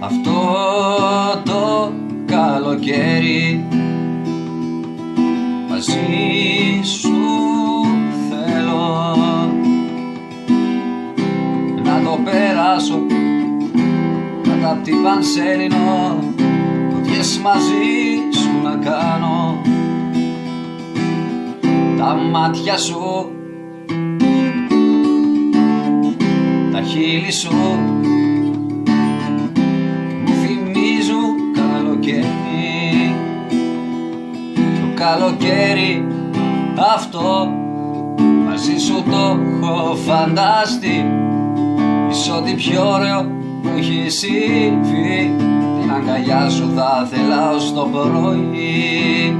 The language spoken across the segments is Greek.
αυτό το καλοκαίρι μαζί σου θέλω να το περάσω κάτω απ' την Πανσέλινο, φωτιές μαζί σου να κάνω, τα μάτια σου, τα χείλη σου μου θυμίζουν καλοκαίρι. Το καλοκαίρι αυτό μαζί σου το έχω φανταστεί, είσαι ό,τι πιο ωραίο που έχει συμβεί. Την αγκαλιά σου θα θέλα ως το πρωί,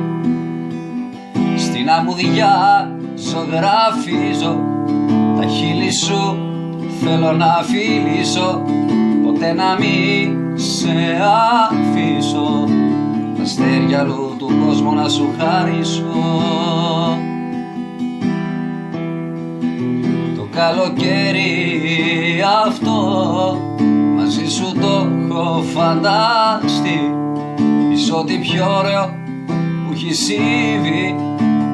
στην αμμουδιά ζωγραφίζω, τα χείλη σου θέλω να φιλήσω, ποτέ να μη σε αφήσω, τα αστέρια αλλού του κόσμου να σου χαρίσω. Το καλοκαίρι αυτό μαζί σου το έχω φανταστεί, είσαι ό,τι πιο ωραίο που έχει συμβεί.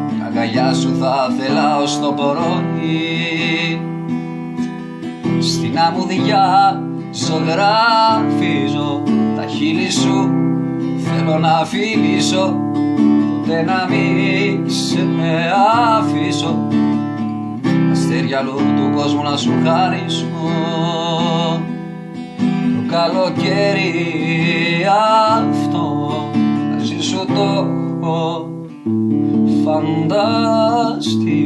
Την αγκαλιά σου θα θέλα ως το πρωί, στην αμμουδιά ζωγραφίζω, τα χείλη σου θέλω να φιλήσω, ποτέ να μη σε αφήσω, τα αστέρια αλλού του κόσμου να σου χαρίσω. Το καλοκαίρι αυτό μαζί σου το έχω φανταστεί.